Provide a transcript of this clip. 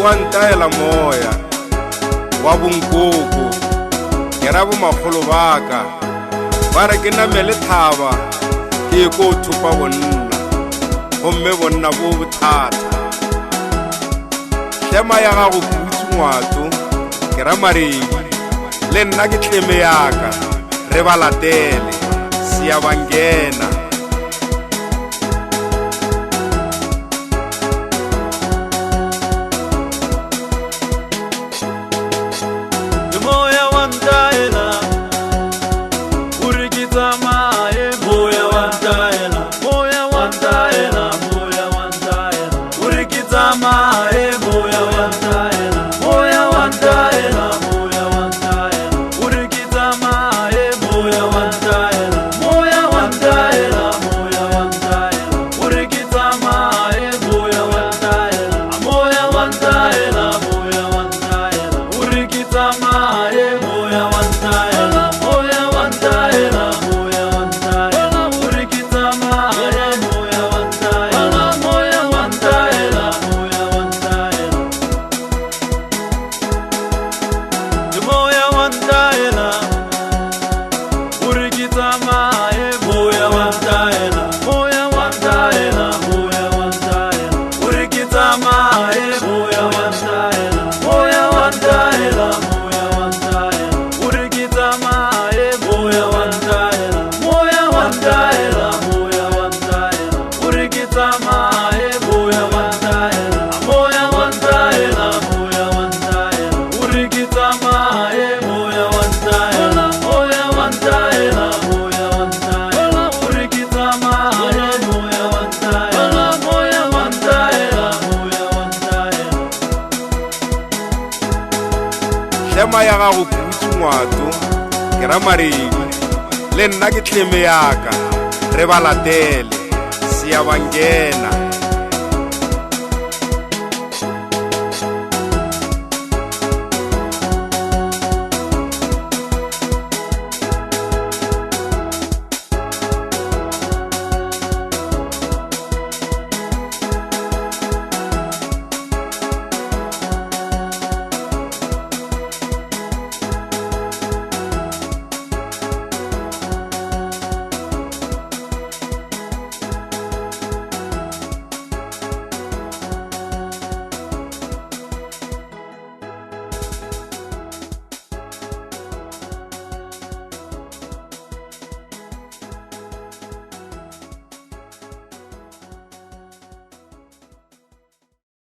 wa ntaela moya wa bonkoko ke ra bomakgolo baka ba re ke namele thaba ke ko thupa bonna gomme bonna bo bothata tlema ya gago putsu ngwato ke ra maredi le nna ke tleme yaka re ba latele sia bangena tlema ya gago putsu ngwato ke ra maredi le nna ke tleme yaka re ba latele sia bangena